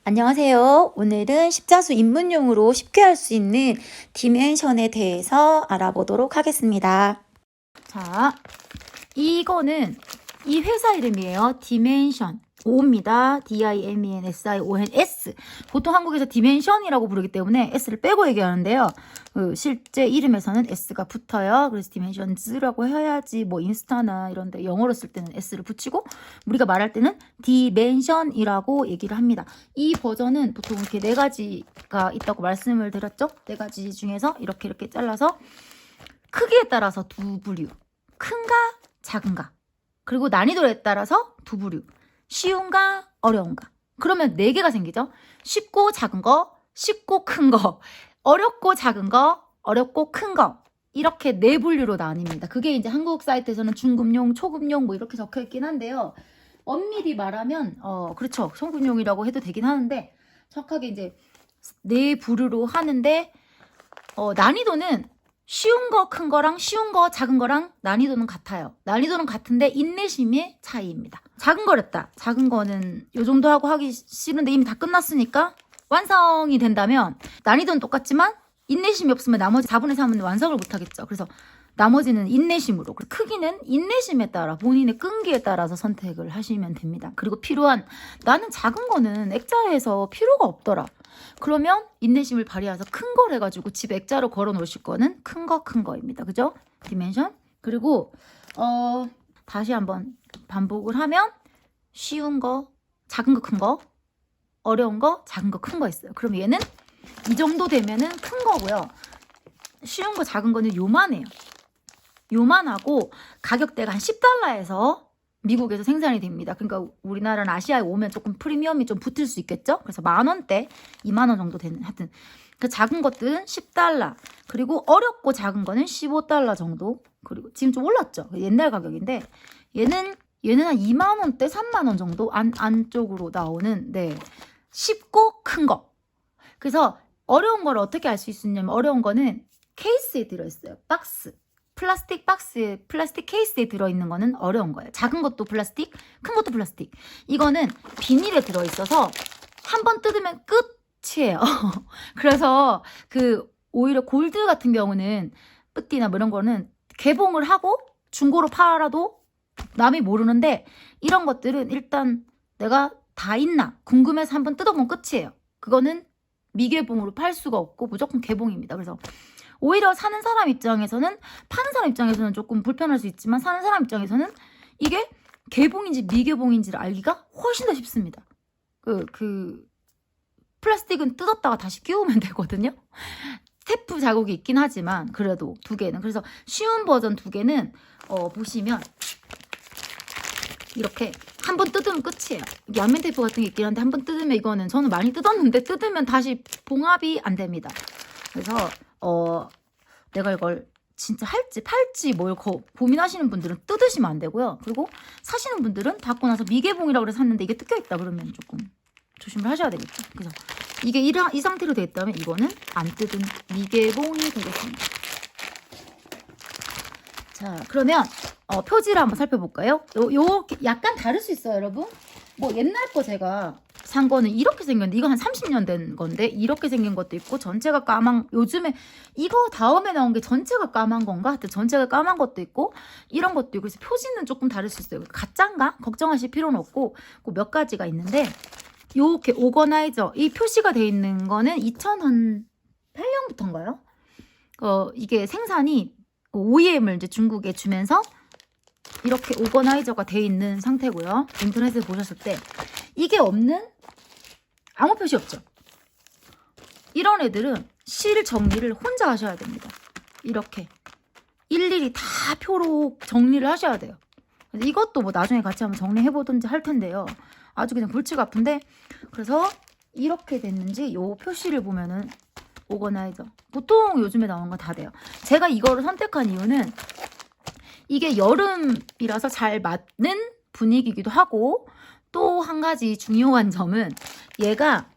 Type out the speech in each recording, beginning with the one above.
안녕하세요. 오늘은 십자수 입문용으로 쉽게 할 수 있는 디멘션에 대해서 알아보도록 하겠습니다. 자, 이거는 이 회사 이름이에요. 디멘션. 5입니다. D-I-M-E-N-S-I-O-N-S. 보통 한국에서 디멘션이라고 부르기 때문에 S를 빼고 얘기하는데요. 실제 이름에서는 S가 붙어요. 그래서 디멘션즈라고 해야지 뭐 인스타나 이런데 영어로 쓸 때는 S를 붙이고 우리가 말할 때는 디멘션이라고 얘기를 합니다. 이 버전은 보통 이렇게 4가지가 있다고 말씀을 드렸죠. 4가지 중에서 이렇게 잘라서 크기에 따라서 두 부류. 큰가 작은가. 그리고 난이도에 따라서 두 부류. 쉬운가 어려운가. 그러면 4개가 생기죠. 쉽고 작은 거, 쉽고 큰 거, 어렵고 작은 거, 어렵고 큰 거. 이렇게 4분류로 나뉩니다. 그게 이제 한국 사이트에서는 중급용, 초급용 뭐 이렇게 적혀 있긴 한데요. 엄밀히 말하면 그렇죠. 초급용이라고 해도 되긴 하는데 정확하게 이제 4부류로 하는데 난이도는 쉬운 거 큰 거랑 쉬운 거 작은 거랑 난이도는 같아요. 난이도는 같은데 인내심의 차이입니다. 작은 거랬다. 작은 거는 요 정도 하고 하기 싫은데 이미 다 끝났으니까 완성이 된다면 난이도는 똑같지만 인내심이 없으면 나머지 4분의 3은 완성을 못하겠죠. 그래서 나머지는 인내심으로, 크기는 인내심에 따라 본인의 끈기에 따라서 선택을 하시면 됩니다. 그리고 필요한, 나는 작은 거는 액자에서 필요가 없더라. 그러면 인내심을 발휘해서 큰 걸 해가지고 집 액자로 걸어 놓으실 거는 큰 거입니다. 그죠? 디멘션. 그리고 다시 한번 반복을 하면 쉬운 거, 작은 거, 큰 거, 어려운 거, 작은 거, 큰 거 있어요. 그럼 얘는 이 정도 되면은 큰 거고요. 쉬운 거, 작은 거는 요만해요. 요만하고 가격대가 한 10달러에서 미국에서 생산이 됩니다. 그러니까 우리나라는 아시아에 오면 조금 프리미엄이 좀 붙을 수 있겠죠? 그래서 10,000원대, 20,000원 정도 되는, 하여튼 그 작은 것들은 10달러, 그리고 어렵고 작은 거는 15달러 정도. 그리고 지금 좀 올랐죠? 옛날 가격인데 얘는 한 20,000원대, 30,000원 정도 안쪽으로 나오는, 네, 쉽고 큰 거. 그래서 어려운 걸 어떻게 알 수 있냐면, 어려운 거는 케이스에 들어있어요. 박스. 플라스틱 박스에, 플라스틱 케이스에 들어있는 거는 어려운 거예요. 작은 것도 플라스틱, 큰 것도 플라스틱. 이거는 비닐에 들어있어서 한 번 뜯으면 끝이에요. 그래서 오히려 골드 같은 경우는, 뿌띠나 뭐 이런 거는 개봉을 하고 중고로 팔아도 남이 모르는데, 이런 것들은 일단 내가 다 있나 궁금해서 한번 뜯어보면 끝이에요. 그거는 미개봉으로 팔 수가 없고 무조건 개봉입니다. 그래서 오히려 사는 사람 입장에서는, 파는 사람 입장에서는 조금 불편할 수 있지만 사는 사람 입장에서는 이게 개봉인지 미개봉인지를 알기가 훨씬 더 쉽습니다. 플라스틱은 뜯었다가 다시 끼우면 되거든요. 스태프 자국이 있긴 하지만 그래도 2개는. 그래서 쉬운 버전 2개는 보시면 이렇게 한 번 뜯으면 끝이에요. 양면 테이프 같은 게 있긴 한데 한 번 뜯으면, 이거는 저는 많이 뜯었는데 뜯으면 다시 봉합이 안 됩니다. 그래서 내가 이걸 진짜 할지 팔지 뭘 고민하시는 분들은 뜯으시면 안 되고요. 그리고 사시는 분들은 받고 나서 미개봉이라고 그래서 샀는데 이게 뜯겨있다 그러면 조금 조심을 하셔야 되겠죠. 그래서 이게 이 상태로 돼 있다면 이거는 안 뜯은 미개봉이 되겠습니다. 자, 그러면 표지를 한번 살펴볼까요? 요 약간 다를 수 있어요, 여러분. 뭐 옛날 거 제가 산 거는 이렇게 생겼는데, 이거 한 30년 된 건데 이렇게 생긴 것도 있고, 전체가 까만, 요즘에 이거 다음에 나온 게 전체가 까만 건가? 하여튼 전체가 까만 것도 있고 이런 것도 있고, 그래서 표지는 조금 다를 수 있어요. 가짜인가? 걱정하실 필요는 없고, 그 몇 가지가 있는데, 요렇게 오거나이저, 이 표시가 돼 있는 거는 2008년부터인가요? 이게 생산이 OEM을 이제 중국에 주면서 이렇게 오거나이저가 돼 있는 상태고요. 인터넷에 보셨을 때 이게 없는, 아무 표시 없죠. 이런 애들은 실 정리를 혼자 하셔야 됩니다. 이렇게 일일이 다 표로 정리를 하셔야 돼요. 그래서 이것도 뭐 나중에 같이 한번 정리해보든지 할 텐데요. 아주 그냥 골치가 아픈데, 그래서 이렇게 됐는지 요 표시를 보면은 오거나이저, 보통 요즘에 나오는 거 다 돼요. 제가 이거를 선택한 이유는 이게 여름이라서 잘 맞는 분위기이기도 하고, 또 한 가지 중요한 점은 얘가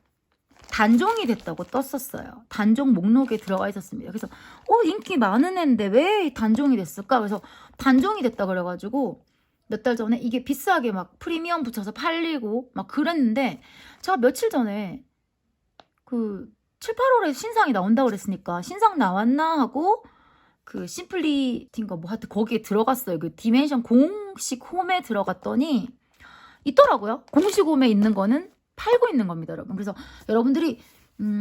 단종이 됐다고 떴었어요. 단종 목록에 들어가 있었습니다. 그래서 인기 많은 애인데 왜 단종이 됐을까? 그래서 단종이 됐다 그래가지고 몇 달 전에 이게 비싸게 막 프리미엄 붙여서 팔리고 막 그랬는데 제가 며칠 전에 그 7, 8월에 신상이 나온다고 그랬으니까 신상 나왔나 하고 그 심플리티인가 뭐 하여튼 거기에 들어갔어요. 그 디멘션 공식 홈에 들어갔더니 있더라고요. 공식 홈에 있는 거는 팔고 있는 겁니다, 여러분. 그래서 여러분들이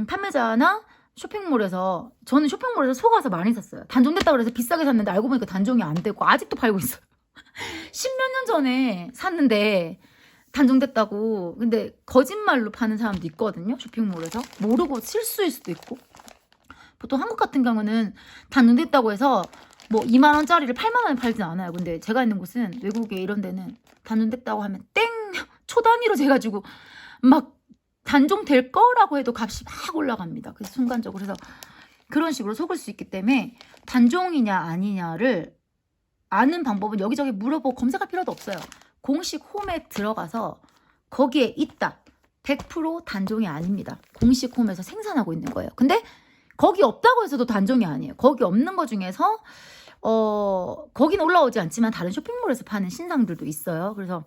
판매자나 쇼핑몰에서, 저는 쇼핑몰에서 속아서 많이 샀어요. 단종됐다고 해서 비싸게 샀는데 알고 보니까 단종이 안 되고 아직도 팔고 있어요. 10몇 년 전에 샀는데 단종됐다고. 근데 거짓말로 파는 사람도 있거든요, 쇼핑몰에서. 모르고 실수일 수도 있고. 보통 한국 같은 경우는 단종됐다고 해서 뭐 2만 원짜리를 8만 원에 팔진 않아요. 근데 제가 있는 곳은 외국에 이런 데는 단종됐다고 하면 땡! 초 단위로 재가지고 막 단종될 거라고 해도 값이 막 올라갑니다. 그래서 순간적으로. 그래서 그런 식으로 속을 수 있기 때문에 단종이냐 아니냐를 아는 방법은 여기저기 물어보고 검색할 필요도 없어요. 공식 홈에 들어가서 거기에 있다. 100% 단종이 아닙니다. 공식 홈에서 생산하고 있는 거예요. 근데 거기 없다고 해서도 단종이 아니에요. 거기 없는 거 중에서 거긴 올라오지 않지만 다른 쇼핑몰에서 파는 신상들도 있어요. 그래서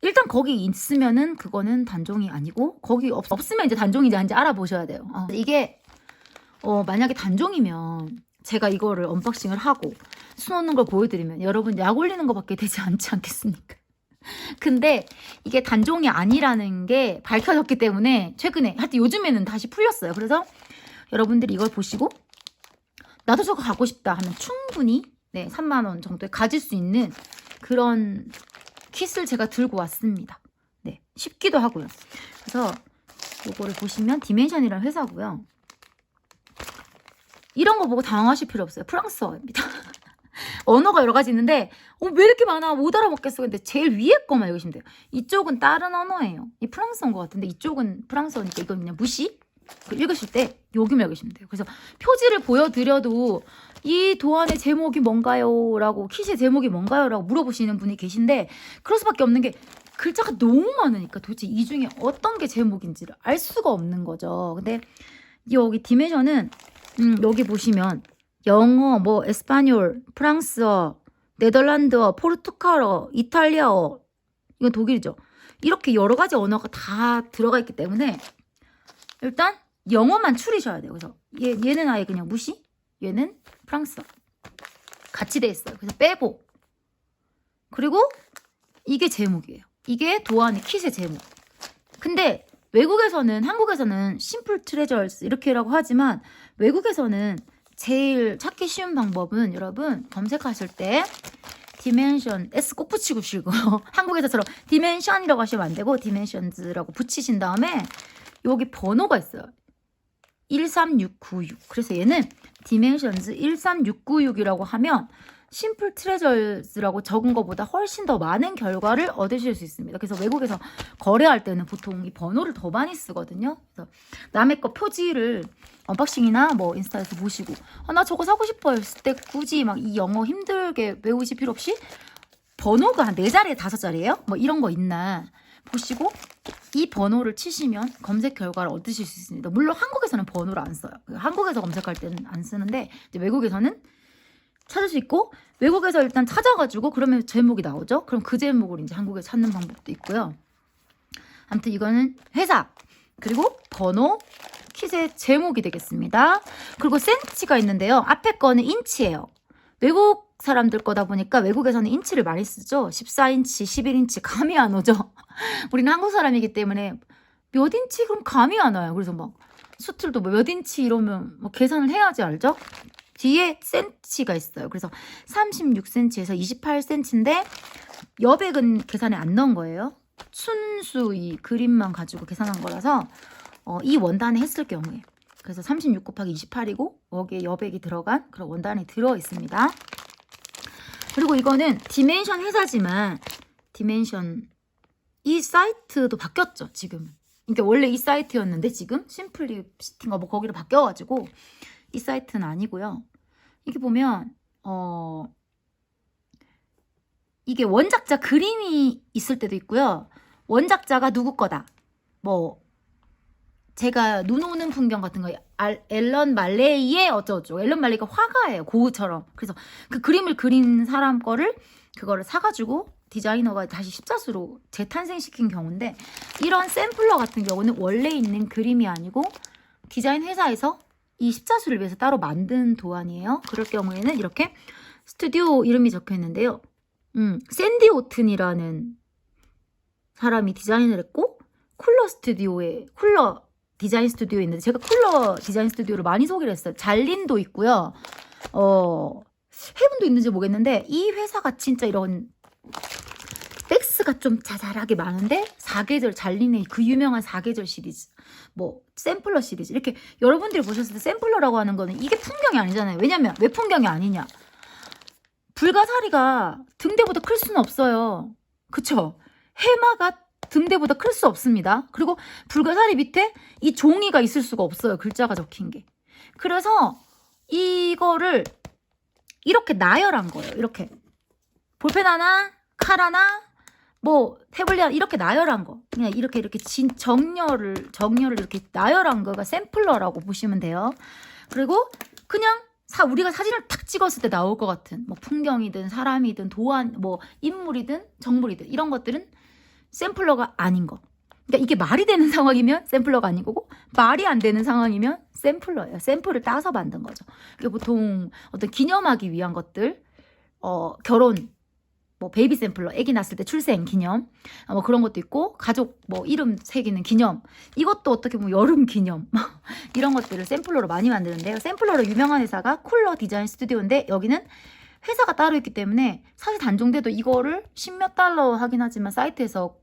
일단 거기 있으면은 그거는 단종이 아니고, 거기 없으면 이제 단종인지 아닌지 알아보셔야 돼요. 이게 만약에 단종이면 제가 이거를 언박싱을 하고 수놓는 걸 보여드리면 여러분 약 올리는 것밖에 되지 않지 않겠습니까? 근데 이게 단종이 아니라는 게 밝혀졌기 때문에 최근에, 하여튼 요즘에는 다시 풀렸어요. 그래서 여러분들이 이걸 보시고 나도 저거 갖고 싶다 하면 충분히 3만 원 정도에 가질 수 있는 그런 킷을 제가 들고 왔습니다. 네, 쉽기도 하고요. 그래서 이거를 보시면 디멘션이라는 회사고요. 이런 거 보고 당황하실 필요 없어요. 프랑스어입니다. 언어가 여러 가지 있는데 왜 이렇게 많아? 못 알아먹겠어. 근데 제일 위에 거만 읽으시면 돼요. 이쪽은 다른 언어예요. 이 프랑스어인 것 같은데 이쪽은 프랑스어니까 이건 그냥 무시? 읽으실 때 여기만 읽으시면 돼요. 그래서 표지를 보여드려도 이 도안의 제목이 뭔가요? 라고, 킷의 제목이 뭔가요? 라고 물어보시는 분이 계신데 그럴 수밖에 없는 게 글자가 너무 많으니까 도대체 이 중에 어떤 게 제목인지를 알 수가 없는 거죠. 근데 여기 디멘션은 여기 보시면 영어, 뭐 에스파뇰, 프랑스어, 네덜란드어, 포르투갈어, 이탈리아어, 이건 독일이죠. 이렇게 여러 가지 언어가 다 들어가 있기 때문에 일단 영어만 추리셔야 돼요. 그래서 얘는 아예 그냥 무시, 얘는 프랑스어 같이 돼 있어요. 그래서 빼고, 그리고 이게 제목이에요. 이게 도안의 킷의 제목. 근데 외국에서는, 한국에서는 심플 트레저스 이렇게라고 하지만 외국에서는 제일 찾기 쉬운 방법은 여러분 검색하실 때 디멘션 S 꼭 붙이고 쉬고 한국에서처럼 디멘션이라고 하시면 안 되고 디멘션즈라고 붙이신 다음에 여기 번호가 있어요. 13696. 그래서 얘는 디멘션즈 13696이라고 하면 심플 트레저스라고 적은 것보다 훨씬 더 많은 결과를 얻으실 수 있습니다. 그래서 외국에서 거래할 때는 보통 이 번호를 더 많이 쓰거든요. 그래서 남의 거 표지를 언박싱이나 뭐 인스타에서 보시고 나 저거 사고 싶어요 했을 때 굳이 막 이 영어 힘들게 외우실 필요 없이 번호가 한 4자리에 5자리예요? 뭐 이런 거 있나 보시고 이 번호를 치시면 검색 결과를 얻으실 수 있습니다. 물론 한국에서는 번호를 안 써요. 한국에서 검색할 때는 안 쓰는데 이제 외국에서는 찾을 수 있고, 외국에서 일단 찾아가지고 그러면 제목이 나오죠. 그럼 그 제목을 이제 한국에 찾는 방법도 있고요. 아무튼 이거는 회사, 그리고 번호, 킷의 제목이 되겠습니다. 그리고 센치가 있는데요. 앞에 거는 인치예요. 외국 사람들 거다 보니까 외국에서는 인치를 많이 쓰죠. 14인치, 11인치 감이 안 오죠. 우리는 한국 사람이기 때문에 몇 인치? 그럼 감이 안 와요. 그래서 막 수틀도 몇 인치 이러면 뭐 계산을 해야지 알죠? 뒤에 센치가 있어요. 그래서 36cm에서 28cm인데 여백은 계산에 안 넣은 거예요. 순수 이 그림만 가지고 계산한 거라서 이 원단에 했을 경우에, 그래서 36 곱하기 28이고 여기에 여백이 들어간 그런 원단이 들어 있습니다. 그리고 이거는 디멘션 회사지만 디멘션 이 사이트도 바뀌었죠, 지금은. 그러니까 원래 이 사이트였는데 지금 심플리시티인가 뭐 거기로 바뀌어가지고 이 사이트는 아니고요. 이게 보면 이게 원작자 그림이 있을 때도 있고요. 원작자가 누구 거다. 뭐 제가 눈 오는 풍경 같은 거 앨런 말레이의 어쩌고저쩌고. 앨런 말레이가 화가예요. 고흐처럼. 그래서 그 그림을 그린 사람 거를 그거를 사가지고 디자이너가 다시 십자수로 재탄생시킨 경우인데, 이런 샘플러 같은 경우는 원래 있는 그림이 아니고 디자인 회사에서 이 십자수를 위해서 따로 만든 도안이에요. 그럴 경우에는 이렇게 스튜디오 이름이 적혀 있는데요. 샌디 오튼이라는 사람이 디자인을 했고, 쿨러 디자인 스튜디오에 있는데, 제가 쿨러 디자인 스튜디오를 많이 소개를 했어요. 잘린도 있고요. 해븐도 있는지 모르겠는데, 이 회사가 진짜 이런 백스가 좀 자잘하게 많은데, 사계절 잘린의 그 유명한 사계절 시리즈, 뭐 샘플러 시리즈, 이렇게 여러분들이 보셨을 때 샘플러라고 하는 거는 이게 풍경이 아니잖아요. 왜냐면 왜 풍경이 아니냐? 불가사리가 등대보다 클 수는 없어요. 그쵸? 해마가 등대보다 클 수 없습니다. 그리고 불가사리 밑에 이 종이가 있을 수가 없어요. 글자가 적힌 게. 그래서 이거를 이렇게 나열한 거예요. 이렇게 볼펜 하나, 칼 하나, 뭐 태블릿 하나, 이렇게 나열한 거. 그냥 이렇게 정렬을 이렇게 나열한 거가 샘플러라고 보시면 돼요. 그리고 그냥 우리가 사진을 탁 찍었을 때 나올 것 같은 뭐 풍경이든 사람이든 도안, 뭐 인물이든 정물이든 이런 것들은 샘플러가 아닌 거. 그러니까 이게 말이 되는 상황이면 샘플러가 아닌 거고, 말이 안 되는 상황이면 샘플러예요. 샘플을 따서 만든 거죠. 이게 보통 어떤 기념하기 위한 것들, 결혼, 뭐 베이비 샘플러, 아기 낳았을 때 출생 기념, 뭐 그런 것도 있고, 가족 뭐 이름 새기는 기념, 이것도 어떻게 보면 여름 기념 이런 것들을 샘플러로 많이 만드는데요. 샘플러로 유명한 회사가 쿨러 디자인 스튜디오인데, 여기는 회사가 따로 있기 때문에 사실 단종돼도 이거를 10몇 달러 하긴 하지만 사이트에서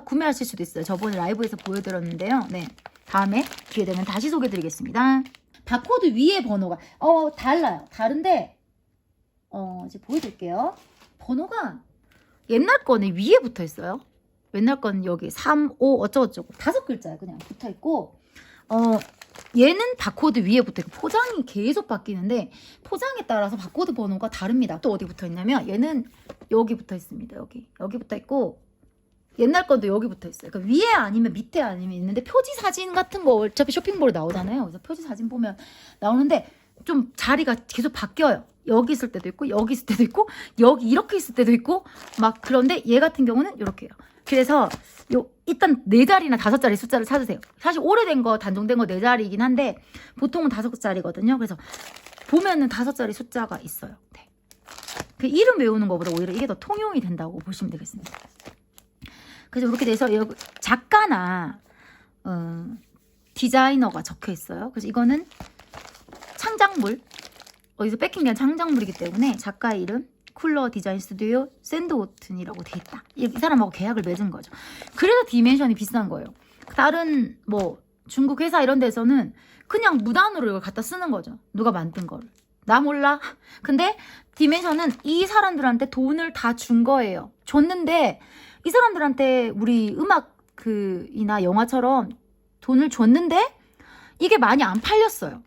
구매하실 수도 있어요. 저번에 라이브에서 보여드렸는데요. 네, 다음에 기회 되면 다시 소개해드리겠습니다. 바코드 위에 번호가 달라요. 다른데 이제 보여드릴게요. 번호가 옛날 거는 위에 붙어 있어요. 옛날 거는 여기 3, 5 어쩌고저쩌고 5글자에 그냥 붙어 있고, 얘는 바코드 위에 붙어 있고, 포장이 계속 바뀌는데 포장에 따라서 바코드 번호가 다릅니다. 또 어디 붙어 있냐면, 얘는 여기 붙어 있습니다. 여기 붙어 있고, 옛날 건도 여기 붙어 있어요. 그러니까 위에 아니면 밑에 아니면 있는데, 표지 사진 같은 거 어차피 쇼핑몰에 나오잖아요. 그래서 표지 사진 보면 나오는데 좀 자리가 계속 바뀌어요. 여기 있을 때도 있고, 여기 있을 때도 있고, 여기 이렇게 있을 때도 있고, 막 그런데 얘 같은 경우는 이렇게요. 그래서 일단 4자리나 5자리 숫자를 찾으세요. 사실 오래된 거, 단종된 거 4자리이긴 한데 보통은 5자리거든요. 그래서 보면은 5자리 숫자가 있어요. 네. 그 이름 외우는 것보다 오히려 이게 더 통용이 된다고 보시면 되겠습니다. 그래서 이렇게 돼서 작가나 디자이너가 적혀 있어요. 그래서 이거는 창작물, 어디서 뺏긴 게 아니라 창작물이기 때문에 작가의 이름, 쿨러 디자인 스튜디오 샌드오튼이라고 돼 있다. 이 사람하고 계약을 맺은 거죠. 그래서 디멘션이 비싼 거예요. 다른 뭐 중국 회사 이런 데서는 그냥 무단으로 이걸 갖다 쓰는 거죠. 누가 만든 거를. 나 몰라. 근데 디멘션은 이 사람들한테 돈을 다 준 거예요. 줬는데 이 사람들한테 우리 이나 영화처럼 돈을 줬는데 이게 많이 안 팔렸어요.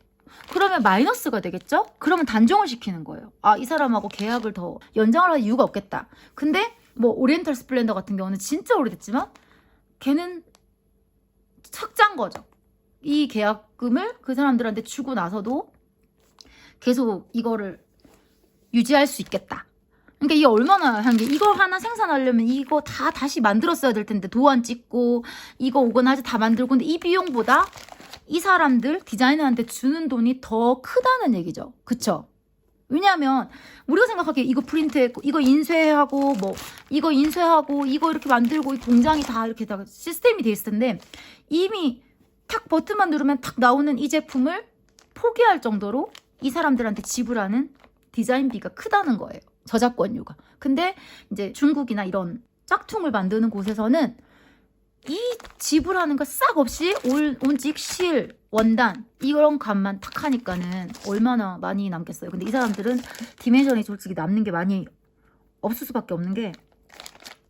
그러면 마이너스가 되겠죠? 그러면 단종을 시키는 거예요. 이 사람하고 계약을 더 연장을 할 이유가 없겠다. 근데 뭐 오리엔탈 스플렌더 같은 경우는 진짜 오래됐지만 걔는 착짠 거죠. 이 계약금을 그 사람들한테 주고 나서도 계속 이거를 유지할 수 있겠다. 그러니까 이게 얼마나 한 게, 이거 하나 생산하려면 이거 다 다시 만들었어야 될 텐데, 도안 찍고 이거 오거나이저 다 만들고, 근데 이 비용보다 이 사람들 디자이너한테 주는 돈이 더 크다는 얘기죠. 그쵸? 왜냐하면 우리가 생각하기에 이거 프린트했고, 이거 인쇄하고, 뭐 이거 인쇄하고, 이거 이렇게 만들고, 이 공장이 다 이렇게 다 시스템이 돼 있을 텐데, 이미 탁 버튼만 누르면 탁 나오는 이 제품을 포기할 정도로 이 사람들한테 지불하는 디자인비가 크다는 거예요. 저작권료가. 근데 이제 중국이나 이런 짝퉁을 만드는 곳에서는 이 지불하는 거 싹 없이 온직, 실, 원단 이런 값만 탁 하니까는 얼마나 많이 남겠어요. 근데 이 사람들은 디멘션이 솔직히 남는 게 많이 없을 수밖에 없는 게,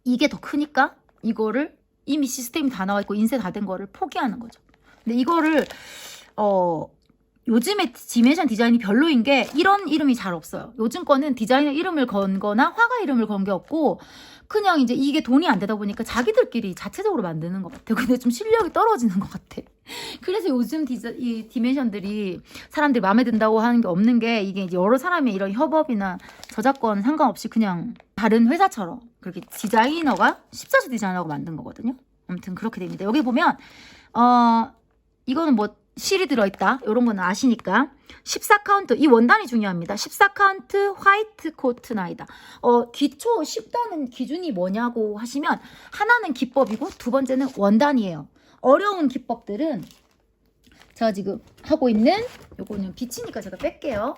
이게 더 크니까 이거를 이미 시스템이 다 나와 있고 인쇄 다 된 거를 포기하는 거죠. 근데 이거를 요즘에 디멘션 디자인이 별로인 게, 이런 이름이 잘 없어요. 요즘 거는 디자이너 이름을 건 거나 화가 이름을 건 게 없고, 그냥 이제 이게 돈이 안 되다 보니까 자기들끼리 자체적으로 만드는 것 같아요. 근데 좀 실력이 떨어지는 것 같아. 그래서 요즘 이 디멘션들이 사람들이 마음에 든다고 하는 게 없는 게 이게 이제 여러 사람의 이런 협업이나 저작권 상관없이 그냥 다른 회사처럼 그렇게 디자이너가 14수 디자이너가 만든 거거든요. 아무튼 그렇게 됩니다. 여기 보면 이거는 뭐 실이 들어있다 이런 거는 아시니까 14카운트 이 원단이 중요합니다. 14카운트 화이트 코트 나이다. 기초 쉽다는 기준이 뭐냐고 하시면 하나는 기법이고 두 번째는 원단이에요. 어려운 기법들은 제가 지금 하고 있는 요거는 비치니까 제가 뺄게요.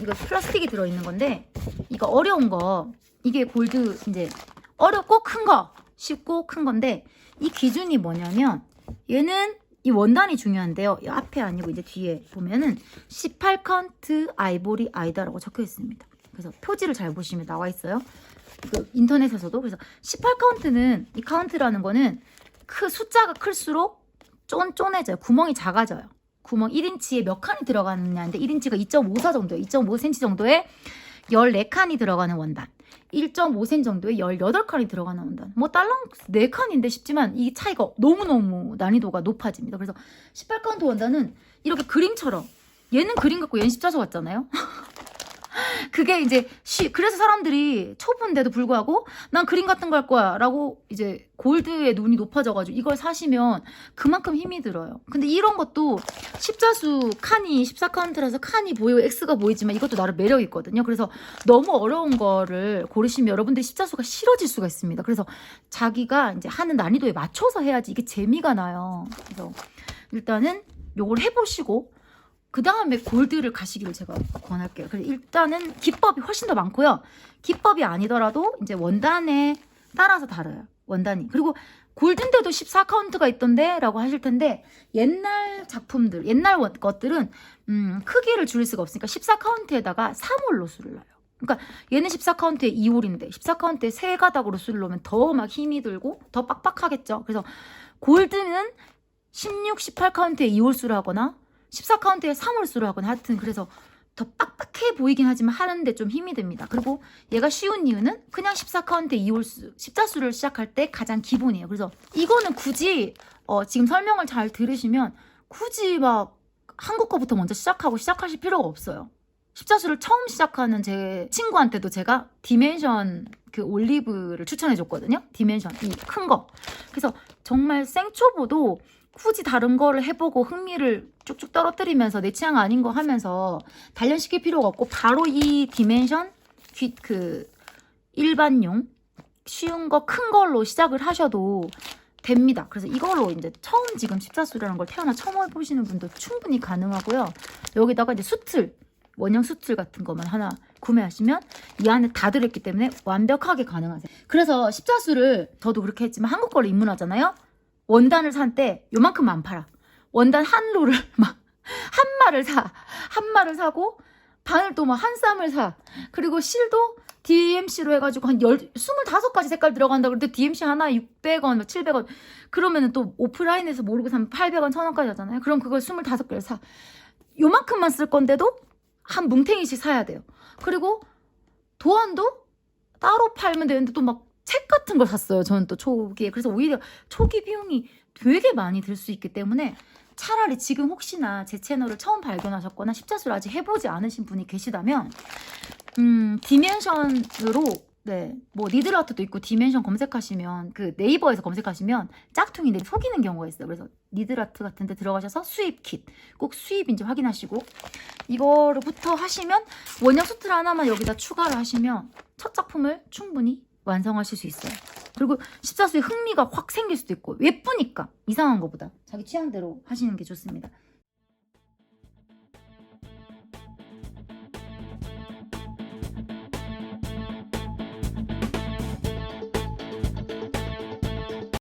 이거 플라스틱이 들어있는 건데 이거 어려운 거 이게 골드 이제 어렵고 큰 거 쉽고 큰 건데 이 기준이 뭐냐면 얘는 이 원단이 중요한데요. 이 앞에 아니고 이제 뒤에 보면은 18카운트 아이보리 아이다라고 적혀 있습니다. 그래서 표지를 잘 보시면 나와 있어요. 그 인터넷에서도. 그래서 18카운트는 이 카운트라는 거는 숫자가 클수록 쫀쫀해져요. 구멍이 작아져요. 구멍 1인치에 몇 칸이 들어가느냐인데 1인치가 2.54 정도예요. 2.5cm 정도에 14칸이 들어가는 원단. 1.5cm 정도에 18칸이 들어가는 원단. 뭐 딸랑 4칸인데 싶지만 이 차이가 너무너무 난이도가 높아집니다. 그래서 18카운트 원단은 이렇게 그림처럼 얘는 그림 같고 얘는 십자수 같잖아요. 그게 이제 그래서 사람들이 초보인데도 불구하고 난 그림 같은 거 할 거야 라고 이제 골드의 눈이 높아져가지고 이걸 사시면 그만큼 힘이 들어요. 근데 이런 것도 십자수 칸이 14카운트라서 칸이 보이고 X가 보이지만 이것도 나름 매력이 있거든요. 그래서 너무 어려운 거를 고르시면 여러분들이 십자수가 싫어질 수가 있습니다. 그래서 자기가 이제 하는 난이도에 맞춰서 해야지 이게 재미가 나요. 그래서 일단은 요걸 해보시고 그 다음에 골드를 가시기를 제가 권할게요. 그래서 일단은 기법이 훨씬 더 많고요. 기법이 아니더라도 이제 원단에 따라서 다르요. 원단이. 그리고 골든데도 14카운트가 있던데 라고 하실 텐데 옛날 작품들, 옛날 것들은 크기를 줄일 수가 없으니까 14카운트에다가 3홀 로수를 넣어요. 그러니까 얘는 14카운트에 2홀인데 14카운트에 3가닥 로수를 넣으면 더 막 힘이 들고 더 빡빡하겠죠. 그래서 골드는 16, 18카운트에 2홀수를 하거나 14카운트에 3홀수를 하거나 하여튼 그래서 더 빡빡해 보이긴 하지만 하는데 좀 힘이 듭니다. 그리고 얘가 쉬운 이유는 그냥 14카운트에 2홀수, 십자수를 시작할 때 가장 기본이에요. 그래서 이거는 굳이 지금 설명을 잘 들으시면 굳이 막 한국 거부터 먼저 시작하실 필요가 없어요. 십자수를 처음 시작하는 제 친구한테도 제가 디멘션 그 올리브를 추천해 줬거든요. 디멘션 이 큰 거. 그래서 정말 생초보도 굳이 다른 거를 해보고 흥미를 쭉쭉 떨어뜨리면서 내 취향 아닌 거 하면서 단련시킬 필요가 없고 바로 이 디멘션 그 일반용 쉬운 거 큰 걸로 시작을 하셔도 됩니다. 그래서 이걸로 이제 처음 지금 십자수라는 걸 태어나 처음 해보시는 분도 충분히 가능하고요. 여기다가 이제 수틀 원형 수틀 같은 것만 하나 구매하시면 이 안에 다 들어있기 때문에 완벽하게 가능하세요. 그래서 십자수를 저도 그렇게 했지만 한국 걸로 입문하잖아요. 원단을 산 때 요만큼만 안 팔아. 원단 한 롤을 막 한 마를 사. 한 마를 사고 바늘도 막 한 쌈을 사. 그리고 실도 DMC로 해가지고 한 25가지 색깔 들어간다 그럴 때 DMC 하나에 600원, 700원. 그러면은 또 오프라인에서 모르고 사면 800원, 1000원까지 하잖아요. 그럼 그걸 25개를 사. 요만큼만 쓸 건데도 한 뭉탱이씩 사야 돼요. 그리고 도안도 따로 팔면 되는데 또 막 책 같은 걸 샀어요. 저는 또 초기에. 그래서 오히려 초기 비용이 되게 많이 들 수 있기 때문에 차라리 지금 혹시나 제 채널을 처음 발견하셨거나 십자수를 아직 해보지 않으신 분이 계시다면 디멘션으로 뭐 니들아트도 있고 디멘션 검색하시면 그 네이버에서 검색하시면 짝퉁이들이 속이는 경우가 있어요. 그래서 니들아트 같은 데 들어가셔서 수입 킷 꼭 수입인지 확인하시고 이거부터 하시면 원형 수틀 하나만 여기다 추가를 하시면 첫 작품을 충분히 완성하실 수 있어요. 그리고 십자수에 흥미가 확 생길 수도 있고 예쁘니까 이상한 거보다 자기 취향대로 하시는 게 좋습니다.